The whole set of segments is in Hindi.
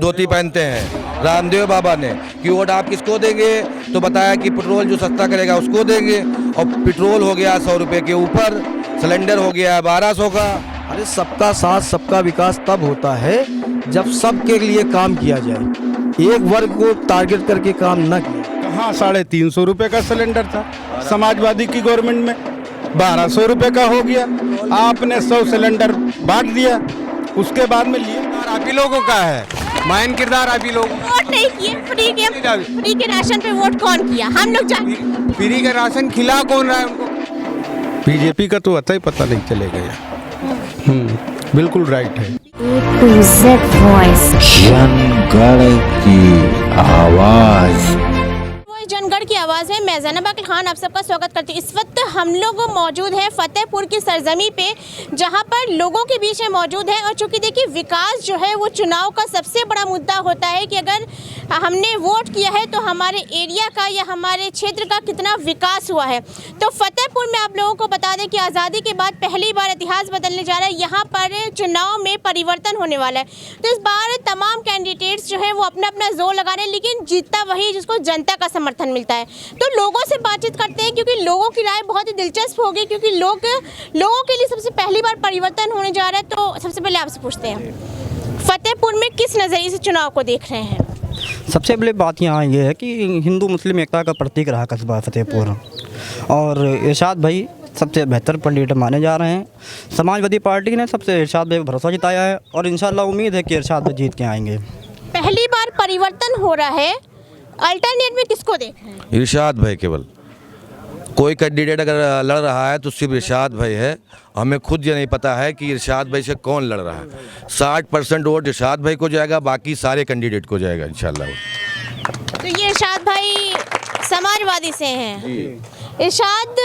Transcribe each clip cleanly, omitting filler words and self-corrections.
धोती पहनते हैं। रामदेव बाबा ने कि वोट आप किसको देंगे, तो बताया कि पेट्रोल जो सस्ता करेगा उसको देंगे, और पेट्रोल हो गया 100 रुपये के ऊपर, सिलेंडर हो गया 1200 का। अरे सबका साथ सबका विकास तब होता है जब सबके लिए काम किया जाए, एक वर्ग को टारगेट करके काम न किया। कहाँ 350 रुपये का सिलेंडर था समाजवादी की गवर्नमेंट में, 1200 रुपये का हो गया। आपने 100 सिलेंडर बांट दिया, उसके बाद में लिए आप ही लोगों का है, मायन किरदार आप ही लोग। वोट नहीं किए, फ्री के राशन पे वोट कौन किया, हम लोग जानते। फ्री का राशन खिला कौन रहा है उनको? बीजेपी का तो अतः ही पता नहीं चलेगा। बिल्कुल राइट है। जनगण की आवाज। जनगढ़ की आवाज़ है। मैं ज़ैनब खान आप सबका स्वागत करती हूँ। इस वक्त हम लोग मौजूद हैं फतेहपुर की सरजमी पे, जहाँ पर लोगों के बीच में मौजूद है। और चूँकि देखिए विकास जो है वो चुनाव का सबसे बड़ा मुद्दा होता है कि अगर हमने वोट किया है तो हमारे एरिया का या हमारे क्षेत्र का कितना विकास हुआ है। तो फतेहपुर में आप लोगों को बता दें कि आज़ादी के बाद पहली बार इतिहास बदलने जा रहा है। यहाँ पर चुनाव में परिवर्तन होने वाला है। तो इस बार तमाम कैंडिडेट्स जो है वो अपना अपना जोर लगा रहे हैं, लेकिन जीतता वही जिसको जनता का समर्थन मिलता है। तो लोगों से बातचीत करते हैं, क्योंकि लोगों की राय बहुत ही दिलचस्प होगी, क्योंकि लोगों के लिए सबसे पहली बार परिवर्तन होने जा रहा है। तो सबसे पहले आपसे पूछते हैं, फतेहपुर में किस नज़रिए से चुनाव को देख रहे हैं? सबसे पहले बात यहाँ ये है कि हिंदू मुस्लिम एकता का प्रतीक रहा कस्बा फतेहपुर, और इरशाद भाई सबसे बेहतर कैंडिडेट माने जा रहे हैं। समाजवादी पार्टी ने सबसे इरशाद भाई पर भरोसा जताया है, और इंशाल्लाह उम्मीद है कि इरशाद भाई जीत के आएंगे। पहली बार परिवर्तन हो रहा है, अल्टरनेट में किसको देख रहे हैं? इरशाद भाई। केवल कोई कैंडिडेट अगर लड़ रहा है तो सिर्फ इरशाद भाई है। हमें खुद ये नहीं पता है कि इरशाद भाई से कौन लड़ रहा है। 60% वोट इरशाद भाई को जाएगा, बाकी सारे कैंडिडेट को जाएगा इंशाल्लाह। तो ये इरशाद भाई समाजवादी से हैं। इरशाद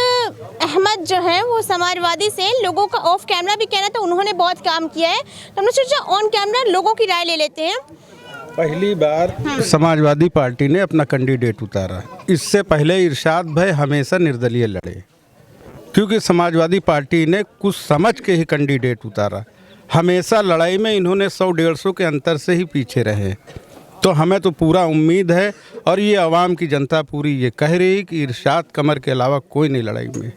अहमद जो है वो समाजवादी से, लोगों का ऑफ कैमरा भी कहना तो उन्होंने बहुत काम किया है, तो हमने सोचा ऑन कैमरा लोगों की राय ले लेते हैं। पहली बार समाजवादी पार्टी ने अपना कैंडिडेट उतारा। इससे पहले इरशाद भाई हमेशा निर्दलीय लड़े, क्योंकि समाजवादी पार्टी ने कुछ समझ के ही कैंडिडेट उतारा। हमेशा लड़ाई में इन्होंने 100-150 के अंतर से ही पीछे रहे। तो हमें तो पूरा उम्मीद है, और ये आवाम की जनता पूरी ये कह रही कि इरशाद कमर के अलावा कोई नहीं लड़ाई में।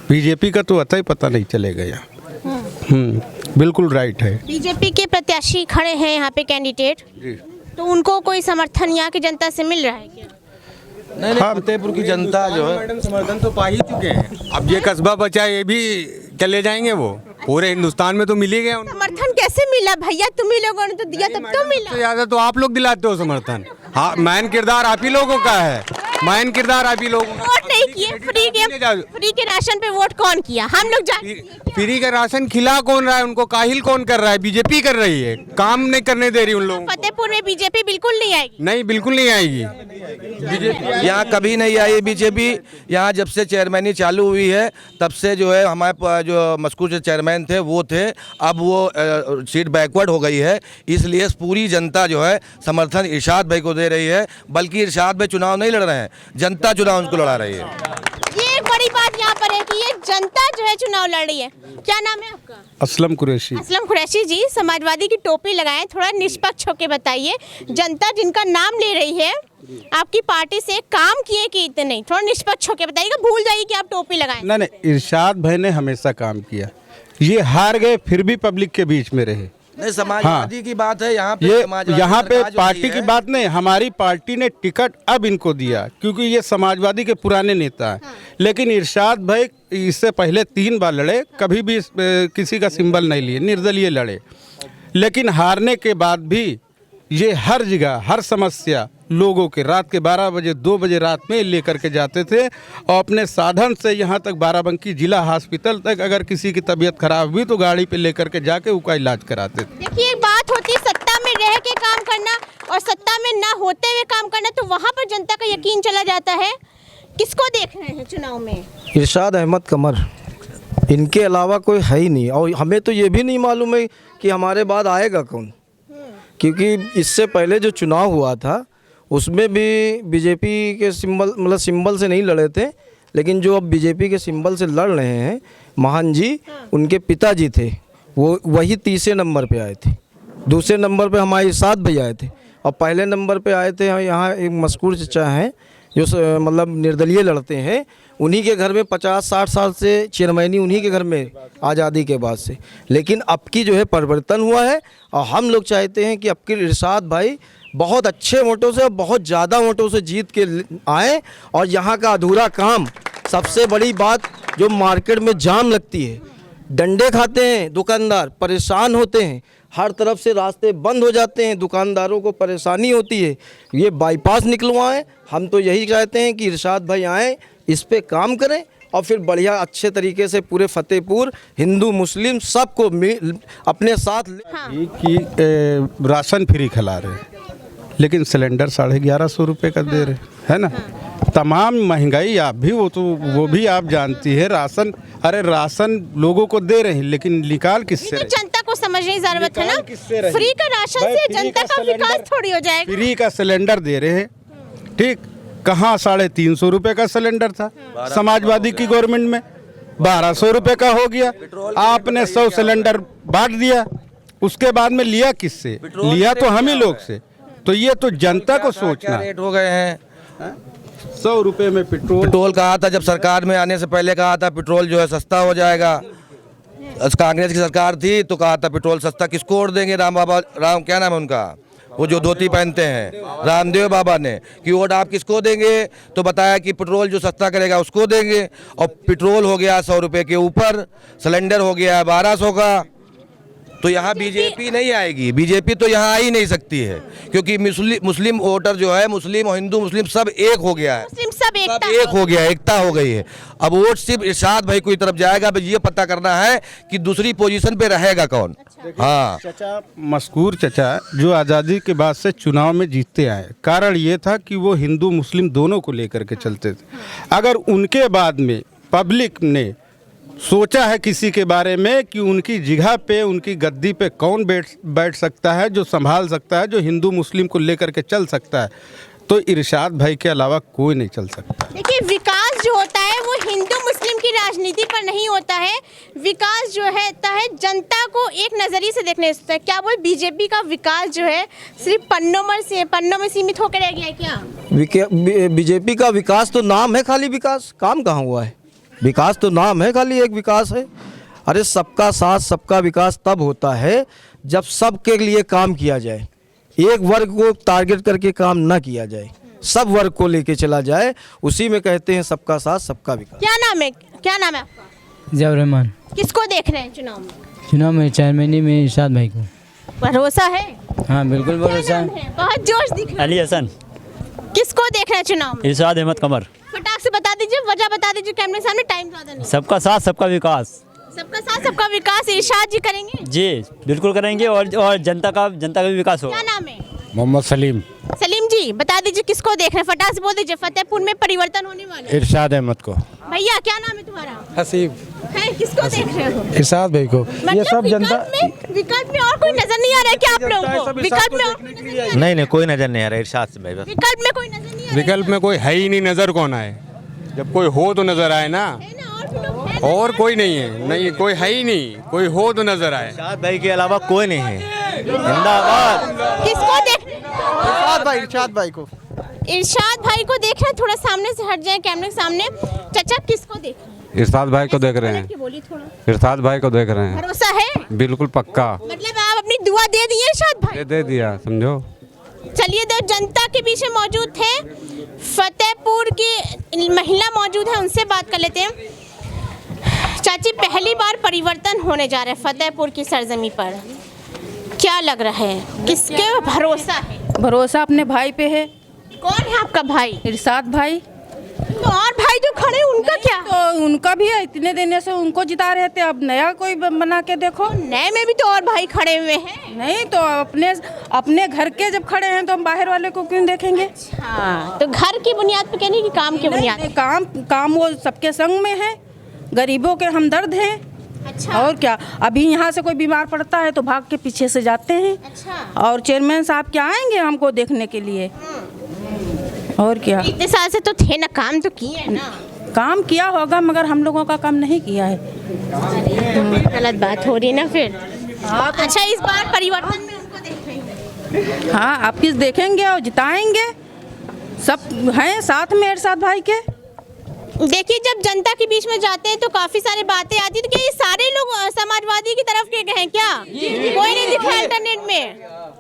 बीजेपी का तो अतः ही पता नहीं चलेगा यहाँ। बिल्कुल राइट है। बीजेपी के प्रत्याशी खड़े हैं यहाँ पे कैंडिडेट, तो उनको कोई समर्थन यहाँ की जनता से मिल रहा है क्या? नहीं, फतेहपुर की जनता जो है मैडम समर्थन तो पा ही चुके हैं। अब ये कस्बा बचा, ये भी चले जाएंगे, वो पूरे हिंदुस्तान में तो मिल ही गया उनको। समर्थन कैसे मिला भैया? तुम ही लोगों ने तो दिया, तब तो मिला। तो ज़्यादा तो आप लोग दिलाते हो समर्थन। हाँ, मैन किरदार आप ही लोगों का है, मायन किरदार आप ही लोग। वोट नहीं किए, फ्री के राशन पे वोट कौन किया, हम लोग जानते। फ्री का राशन खिला कौन रहा है उनको, काहिल कौन कर रहा है? बीजेपी कर रही है, काम नहीं करने दे रही उन लोगों को। फतेहपुर में बीजेपी बिल्कुल नहीं आएगी। नहीं, बिल्कुल नहीं आएगी यहाँ कभी नहीं आई बीजेपी। यहाँ जब से चेयरमैनी चालू हुई है तब से जो है हमारे जो मस्कूर से चेयरमैन थे वो थे, अब वो सीट बैकवर्ड हो गई है। इसलिए पूरी जनता जो है समर्थन इरशाद भाई को दे रही है, बल्कि इरशाद भाई चुनाव नहीं लड़ रहे हैं, जनता चुनाव उनको लड़ा रही है। ये एक बड़ी बात यहाँ पर है कि ये जनता जो है चुनाव लड़ रही है। क्या नाम है आपका? असलम कुरैशी। असलम कुरैशी जी, समाजवादी की टोपी लगाएं, थोड़ा निष्पक्ष होकर बताइए। जनता जिनका नाम ले रही है आपकी पार्टी से, काम किए कि इतने नहीं, थोड़ा निष्पक्ष होकर बताइएगा, भूल जाइए कि आप टोपी लगाएं। नहीं, इरशाद भाई ने हमेशा काम किया। ये हार गए फिर भी पब्लिक के बीच में रहे। नहीं, समाजवादी की बात है यहाँ पे। यहाँ पे पार्टी की बात नहीं, हमारी पार्टी ने टिकट अब इनको दिया, क्योंकि ये समाजवादी के पुराने नेता हैं। लेकिन इरशाद भाई इससे पहले 3 बार लड़े, कभी भी किसी का सिंबल नहीं लिए, निर्दलीय लड़े। लेकिन हारने के बाद भी ये हर जगह हर समस्या लोगों के रात के 12 बजे 2 बजे रात में लेकर के जाते थे, और अपने साधन से यहाँ तक बाराबंकी जिला हॉस्पिटल तक अगर किसी की तबीयत खराब हुई तो गाड़ी पे लेकर के जाके उसका इलाज कराते थे। देखिए, एक बात होती है सत्ता में रह के काम करना और सत्ता में ना होते हुए काम करना, तो वहाँ पर जनता का यकीन चला जाता है। किसको देख रहे हैं चुनाव में? इरशाद अहमद कमर, इनके अलावा कोई है ही नहीं। और हमें तो ये भी नहीं मालूम है कि हमारे बाद आएगा कौन, क्योंकि इससे पहले जो चुनाव हुआ था उसमें भी बीजेपी के सिंबल से नहीं लड़े थे, लेकिन जो अब बीजेपी के सिंबल से लड़ रहे हैं महान जी, उनके पिताजी थे, वो वही तीसरे नंबर पे आए थे दूसरे नंबर पे हमारे इरशाद भैया आए थे और पहले नंबर पे आए थे यहाँ एक मशहूर चचा हैं जो मतलब निर्दलीय लड़ते हैं। उन्हीं के घर में 50-60 साल से चेयरमैनी उन्हीं के घर में आज़ादी के बाद से। लेकिन अब की जो है परिवर्तन हुआ है और हम लोग चाहते हैं कि अब के इरशाद भाई बहुत अच्छे वोटों से और बहुत ज़्यादा वोटों से जीत के आए और यहाँ का अधूरा काम, सबसे बड़ी बात जो मार्केट में जाम लगती है, डंडे खाते हैं दुकानदार, परेशान होते हैं, हर तरफ से रास्ते बंद हो जाते हैं, दुकानदारों को परेशानी होती है, ये बाईपास निकलवाएं। हम तो यही चाहते हैं कि इरशाद भाई आएँ, इस पे काम करें और फिर बढ़िया अच्छे तरीके से पूरे फतेहपुर हिंदू मुस्लिम सबको अपने साथ कि राशन फ्री खिला रहे लेकिन सिलेंडर 1150 रुपये का दे रहे, है ना। तमाम महंगाई आप भी वो भी आप जानती है। राशन, अरे राशन लोगों को दे रहे हैं लेकिन निकाल किससे तो जनता को समझने की जरूरत है ना। फ्री का राशन से जनता का विकास थोड़ी हो जाएगा। फ्री का सिलेंडर दे रहे हैं, ठीक, कहाँ 350 रुपये का सिलेंडर था समाजवादी की गवर्नमेंट में, 1200 रुपये का हो गया। आपने 100 सिलेंडर बांट दिया, उसके बाद में लिया किससे? लिया तो हम ही लोग से। तो ये तो जनता को सोचना। रेट हो गए हैं 100 रुपये में पेट्रोल कहा था, जब सरकार में आने से पहले कहा था पेट्रोल जो है सस्ता हो जाएगा। कांग्रेस की सरकार थी तो कहा था पेट्रोल सस्ता, किसको वोट देंगे? राम क्या नाम है उनका, वो जो धोती पहनते हैं, रामदेव बाबा ने, कि वोट आप किसको देंगे? तो बताया कि पेट्रोल जो सस्ता करेगा उसको देंगे। और पेट्रोल हो गया 100 रुपये के ऊपर, सिलेंडर हो गया 1200 का। तो यहाँ बीजेपी नहीं आएगी, बीजेपी तो यहाँ आ ही नहीं सकती है, क्योंकि मुस्लिम वोटर जो है, मुस्लिम और हिंदू मुस्लिम सब एक हो गया है, मुस्लिम सब एक हो गया, एकता हो गई है। अब वोट सिर्फ इरशाद भाई की तरफ जाएगा। अब ये पता करना है कि दूसरी पोजीशन पे रहेगा कौन। हाँ, चचा, मशहूर चचा जो आज़ादी के बाद से चुनाव में जीतते आए, कारण ये था कि वो हिंदू मुस्लिम दोनों को लेकर के चलते थे। अगर उनके बाद में पब्लिक ने सोचा है किसी के बारे में कि उनकी जगह पे, उनकी गद्दी पे कौन बैठ सकता है, जो संभाल सकता है, जो हिंदू मुस्लिम को लेकर के चल सकता है, तो इरशाद भाई के अलावा कोई नहीं चल सकता। देखिए, विकास जो होता है वो हिंदू मुस्लिम की राजनीति पर नहीं होता है। विकास जो है जनता को एक नज़रिए से देखने से। क्या बोल, बीजेपी का विकास जो है सिर्फ पन्नों में सीमित होकर रह गया है क्या? बीजेपी का विकास तो नाम है, खाली विकास काम कहाँ हुआ है? विकास तो नाम है, खाली एक विकास है। अरे सबका साथ सबका विकास तब होता है जब सबके लिए काम किया जाए, एक वर्ग को टारगेट करके काम ना किया जाए, सब वर्ग को लेके चला जाए, उसी में कहते हैं सबका साथ सबका विकास। क्या नाम है आपका? जब रहमान। किसको देख रहे हैं चुनाव में? चेयरमैनी में इरशाद भाई को। भरोसा है? हाँ बिल्कुल भरोसा है। बहुत जोश दिख रहा है। अली हसन। किसको देख रहे हैं चुनाव में? इरशाद अहमद कमर। फटाक से बता दीजिए, वजह बता दीजिए, कैमरे के सामने, टाइम ज़्यादा नहीं। सबका साथ सबका विकास। सबका साथ सबका विकास इरशाद जी करेंगे? जी बिल्कुल करेंगे, और जनता का भी विकास होगा। क्या नाम है? मोहम्मद सलीम। सलीम जी, बता दीजिए किसको देख रहे हैं? फटाक से बोल दीजिए, फतेहपुर में परिवर्तन होने वाला है। इरशाद अहमद को। भैया क्या नाम है तुम्हारा? हसीब। है, किसको देख रहे हो? इरशाद भाई को। ये सब जनता विकल्प में और कोई नजर नहीं आ रहा है क्या आप लोगों को? विकल्प में और कोई नजर नहीं आ रहा? नहीं कोई नजर नहीं आ रहा इरशाद भाई। विकल्प में कोई नजर नहीं आ रहा? विकल्प में कोई है ही नहीं, नजर कौन आए? जब कोई हो तो नजर आए ना, है ना, और भी लोग हैं ना? और कोई नहीं है, नहीं कोई है ही नहीं, कोई हो तो नजर आए। इरशाद भाई के अलावा कोई नहीं है। जिंदाबाद। किसको देख? इरशाद भाई को। इरशाद भाई को देख रहे हैं। थोड़ा सामने से हट जाए कैमरे के सामने। चाचा किसको देख रहे हैं? इरशाद भाई को देख रहे हैं। बोलिए थोड़ा। इरशाद भाई को देख रहे हैं। भरोसा है? बिल्कुल पक्का। मतलब आप अपनी दुआ दे दिए इरशाद भाई? दे दिया, समझो। चलिए, तो जनता के पीछे मौजूद थे, फतेहपुर की महिला मौजूद है, उनसे बात कर लेते हैं। चाची, पहली बार परिवर्तन होने जा रहा है फतेहपुर की सरजमी पर, क्या लग रहा है? किसके भरोसा है? भरोसा अपने भाई पे है। कौन है आपका भाई? इरशाद भाई। तो और भाई जो खड़े हैं उनका क्या? तो उनका भी है, इतने देने से उनको जिता रहे थे, अब नया कोई बना के देखो। नए में भी तो और भाई खड़े हुए हैं। नहीं तो अपने घर के जब खड़े हैं तो हम बाहर वाले को क्यों देखेंगे? हाँ, तो घर की बुनियाद पे कहने की काम की बुनियाद? काम वो सबके संग में है, गरीबों के हमदर्द हैं। अच्छा। और क्या, अभी यहाँ से कोई बीमार पड़ता है तो भाग के पीछे से जाते हैं। अच्छा। और चेयरमैन साहब क्या आएंगे हमको देखने के लिए? और क्या, इतने साल से तो थे ना, काम तो किए हैं ना। काम किया होगा मगर हम लोगों का काम नहीं किया है। गलत बात हो रही है ना फिर। अच्छा, इस बार परिवर्तन में उनको हाँ, आप किस देखेंगे और जिताएंगे, सब हैं साथ में इरशाद भाई के। देखिए, जब जनता के बीच में जाते हैं तो काफी सारी बातें आती हैं, तो क्या ये सारे लोग समाजवादी की तरफ के हैं क्या? कोई नहीं दिखा अल्टरनेट में।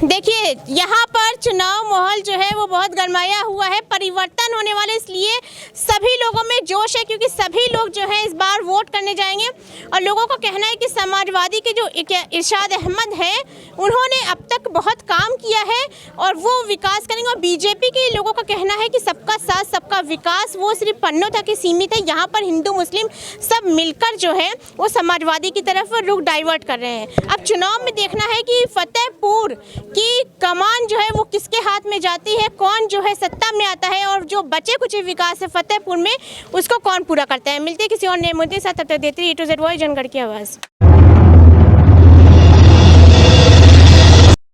देखिए, यहाँ पर चुनाव माहौल जो है वो बहुत गरमाया हुआ है, परिवर्तन होने वाले, इसलिए सभी लोगों में जोश है, क्योंकि सभी लोग जो है इस बार वोट करने जाएंगे। और लोगों का कहना है कि समाजवादी के जो इरशाद अहमद हैं, उन्होंने अब तक बहुत काम किया है और वो विकास करेंगे। और बीजेपी के लोगों का कहना है कि सबका साथ सबका विकास वो सिर्फ पन्नों तक ही सीमित है। यहाँ पर हिंदू मुस्लिम सब मिलकर जो है वो समाजवादी की तरफ रुख डाइवर्ट कर रहे हैं। अब चुनाव में देखना है कि फतेहपुर की कमान जो है वो किसके हाथ में जाती है, कौन जो है सत्ता में आता है, और जो बचे कुछ विकास है फतेहपुर में उसको कौन पूरा करता है। मिलते किसी और नए मुद्दे के साथ, तब तक देती रहिए A to Z voice, Jangarh की आवाज़।